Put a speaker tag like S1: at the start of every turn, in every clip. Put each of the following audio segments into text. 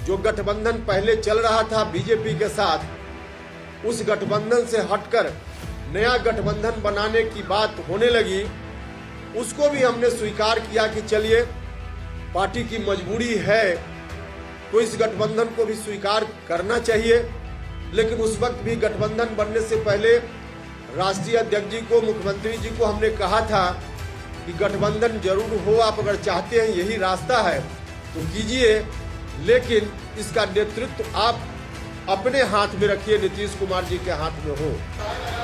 S1: जो गठबंधन पहले चल रहा था बीजेपी के साथ, उस गठबंधन से हटकर नया गठबंधन बनाने की बात होने लगी, उसको भी हमने स्वीकार किया कि चलिए पार्टी की मजबूरी है तो इस गठबंधन को भी स्वीकार करना चाहिए। लेकिन उस वक्त भी गठबंधन बनने से पहले राष्ट्रीय अध्यक्ष जी को, मुख्यमंत्री जी को हमने कहा था कि गठबंधन जरूर हो, आप अगर चाहते हैं यही रास्ता है तो कीजिए, लेकिन इसका नेतृत्व आप अपने हाथ में रखिए, नीतीश कुमार जी के हाथ में हो।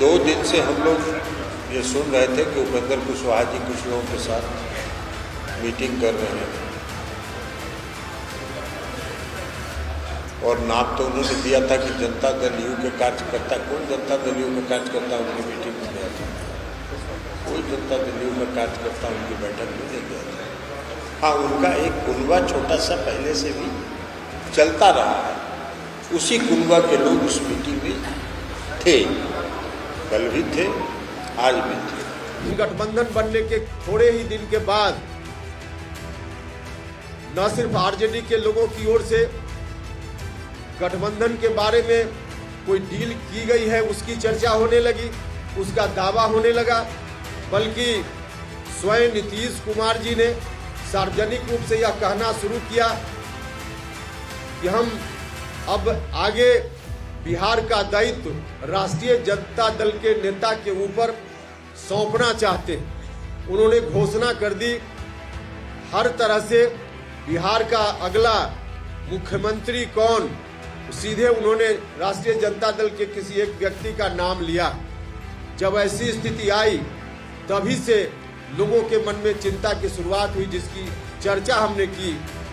S2: 2 दिन से हम लोग ये सुन रहे थे कि उपेंद्र कुशवाहा जी कुछ लोगों के साथ मीटिंग कर रहे हैं और नाम तो उन्होंने दिया था कि जनता दल यू के कार्यकर्ता। कौन जनता दल यू का कार्यकर्ता उनकी मीटिंग में गया था? कोई जनता दल यू का कार्यकर्ता उनकी बैठक में नहीं गया था। हाँ, उनका एक कुनबा छोटा सा पहले से भी चलता रहा है, उसी कुनबा के लोग उस मीटिंग में थे, कल भी थे, आज भी थे।
S1: गठबंधन बनने के थोड़े ही दिन के बाद न सिर्फ आरजेडी के लोगों की ओर से गठबंधन के बारे में कोई डील की गई है उसकी चर्चा होने लगी, उसका दावा होने लगा, बल्कि स्वयं नीतीश कुमार जी ने सार्वजनिक रूप से यह कहना शुरू किया कि हम अब आगे बिहार का दायित्व राष्ट्रीय जनता दल के नेता के ऊपर सौंपना चाहते हैं। उन्होंने घोषणा कर दी, हर तरह से बिहार का अगला मुख्यमंत्री कौन, सीधे उन्होंने राष्ट्रीय जनता दल के किसी एक व्यक्ति का नाम लिया। जब ऐसी स्थिति आई तभी से लोगों के मन में चिंता की शुरुआत हुई, जिसकी चर्चा हमने की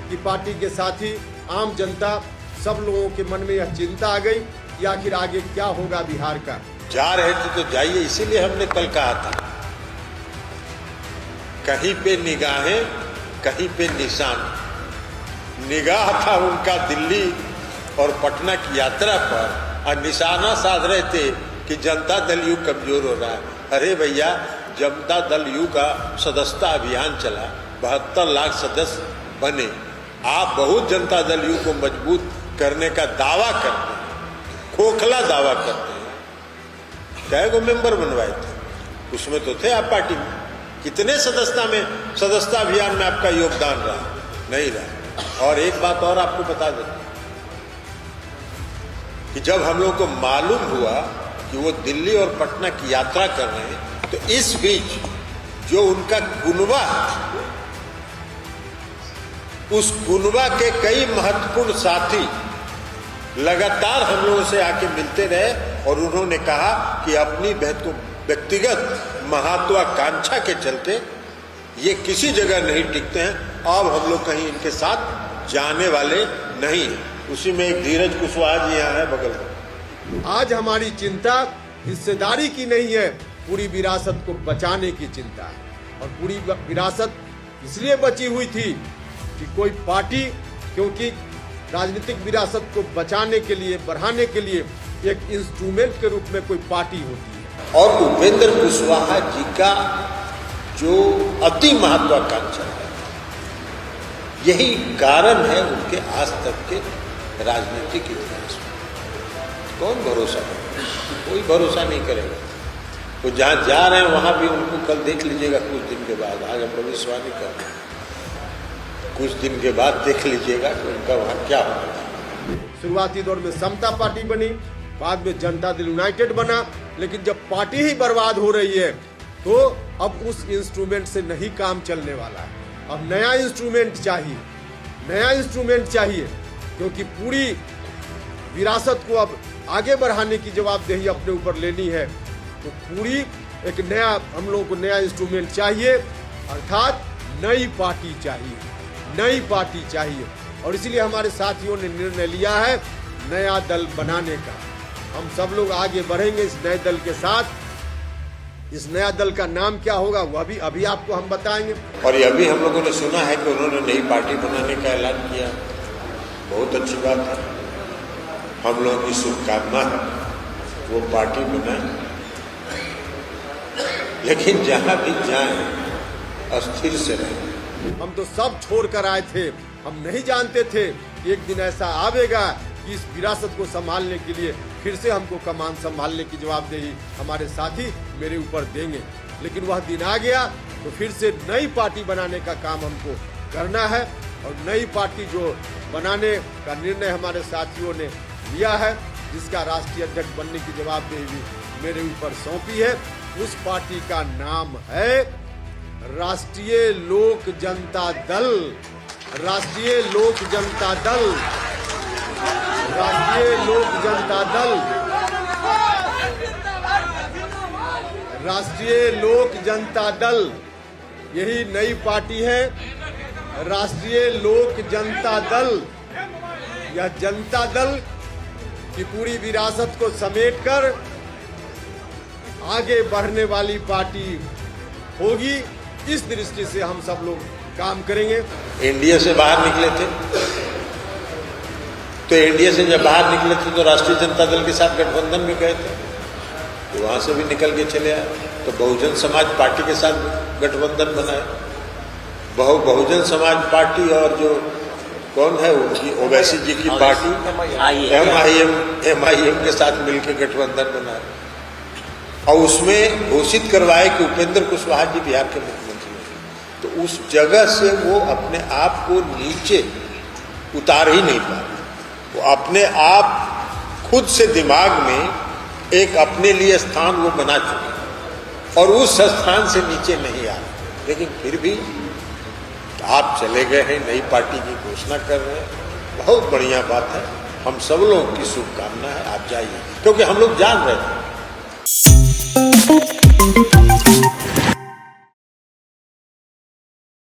S1: कि पार्टी के साथी आम जनता सब लोगों के मन में यह चिंता आ गई कि आखिर आगे क्या होगा बिहार का।
S2: जा रहे थे तो जाइए, इसीलिए हमने कल कहा था कहीं पे निगाहें कहीं पे निशान। निगाह था उनका दिल्ली और पटना की यात्रा पर और निशाना साध रहे थे कि जनता दल यू कमजोर हो रहा है। अरे भैया, जनता दल यू का सदस्यता अभियान चला, 72 लाख सदस्य बने। आप बहुत जनता दल यू को मजबूत करने का दावा करते हैं, खोखला दावा करते हैं। कई गो मेंबर बनवाए थे, उसमें तो थे आप पार्टी में। कितने सदस्यता अभियान में आपका योगदान रहा? नहीं रहा। और एक बात और आपको बता देता कि जब हम लोग को मालूम हुआ कि वो दिल्ली और पटना की यात्रा कर रहे हैं, तो इस बीच जो उनका कुनबा है, उस कुनबा के कई महत्वपूर्ण साथी लगातार हम लोगों से आके मिलते रहे और उन्होंने कहा कि अपनी व्यक्तिगत महत्वाकांक्षा के चलते ये किसी जगह नहीं टिकते हैं, अब हम लोग कहीं इनके साथ जाने वाले नहीं। उसी में एक धीरज कुशवाहा जी यहाँ है बगल में।
S1: आज हमारी चिंता हिस्सेदारी की नहीं है, पूरी विरासत को बचाने की चिंता है। और पूरी विरासत इसलिए बची हुई थी कि कोई पार्टी, क्योंकि राजनीतिक विरासत को बचाने के लिए, बढ़ाने के लिए एक इंस्ट्रूमेंट के रूप में कोई पार्टी होती है।
S2: और उपेंद्र कुशवाहा जी का जो अति महत्वाकांक्षा है, यही कारण है उनके आज तक के राजनीतिक इतिहास में। कौन भरोसा करेगा? कोई भरोसा नहीं करेगा। तो जहाँ जा रहे हैं वहाँ भी उनको कल देख लीजिएगा कुछ दिन के बाद। आज हम भविष्यवाणी कर रहे हैं, कुछ दिन के बाद देख लीजिएगा कि उनका वहाँ क्या होगा।
S1: शुरुआती दौर में समता पार्टी बनी, बाद में जनता दल यूनाइटेड बना, लेकिन जब पार्टी ही बर्बाद हो रही है तो अब उस इंस्ट्रूमेंट से नहीं काम चलने वाला है। अब नया इंस्ट्रूमेंट चाहिए, नया इंस्ट्रूमेंट चाहिए, क्योंकि पूरी विरासत को अब आगे बढ़ाने की जवाबदेही अपने ऊपर लेनी है। तो पूरी एक नया, हम लोगों को नया इंस्ट्रूमेंट चाहिए, अर्थात नई पार्टी चाहिए, नई पार्टी चाहिए। और इसलिए हमारे साथियों ने निर्णय लिया है नया दल बनाने का। हम सब लोग आगे बढ़ेंगे इस नए दल के साथ। इस नया दल का नाम क्या होगा वह भी अभी आपको हम बताएंगे।
S2: और ये अभी हम लोगों ने सुना है कि उन्होंने नई पार्टी बनाने का ऐलान किया, बहुत अच्छी बात है। हम लोगों की शुभकामना है वो पार्टी बनाए, लेकिन जहां भी जाए अस्थिर से रहे।
S1: हम तो सब छोड़ कर आए थे, हम नहीं जानते थे एक दिन ऐसा आवेगा कि इस विरासत को संभालने के लिए फिर से हमको कमान संभालने की जवाबदेही हमारे साथी मेरे ऊपर देंगे। लेकिन वह दिन आ गया तो फिर से नई पार्टी बनाने का काम हमको करना है और नई पार्टी जो बनाने का निर्णय हमारे साथियों ने लिया है, जिसका राष्ट्रीय अध्यक्ष बनने की जवाबदेही भी मेरे ऊपर सौंपी है, उस पार्टी का नाम है राष्ट्रीय लोक जनता दल। राष्ट्रीय लोक जनता दल, राष्ट्रीय लोक जनता दल, राष्ट्रीय लोक जनता दल, यही नई पार्टी है। राष्ट्रीय लोक जनता दल, यह जनता दल की पूरी विरासत को समेटकर आगे बढ़ने वाली पार्टी होगी। इस दृष्टि से हम सब लोग काम करेंगे।
S2: एनडीए से बाहर निकले थे, तो एनडीए से जब बाहर निकले थे तो राष्ट्रीय जनता दल के साथ गठबंधन में गए थे, तो वहां से भी निकल के चले आए। तो बहुजन समाज पार्टी के साथ गठबंधन बनाए। बहुजन समाज पार्टी और जो कौन है उनकी ओवैसी जी की पार्टी एमआईएम के साथ मिलकर गठबंधन बनाए और उसमें घोषित करवाए कि उपेंद्र कुशवाहा जी बिहार के मुख्यमंत्री हैं। तो उस जगह से वो अपने आप को नीचे उतार ही नहीं पा रहे। वो अपने आप खुद से दिमाग में एक अपने लिए स्थान वो बना चुके और उस स्थान से नीचे नहीं आ रहे। लेकिन फिर भी आप चले गए हैं, नई पार्टी की घोषणा कर रहे हैं, बहुत बढ़िया बात है। हम सब लोगों की शुभकामना है, आप जाइए, क्योंकि हम लोग जान रहे हैं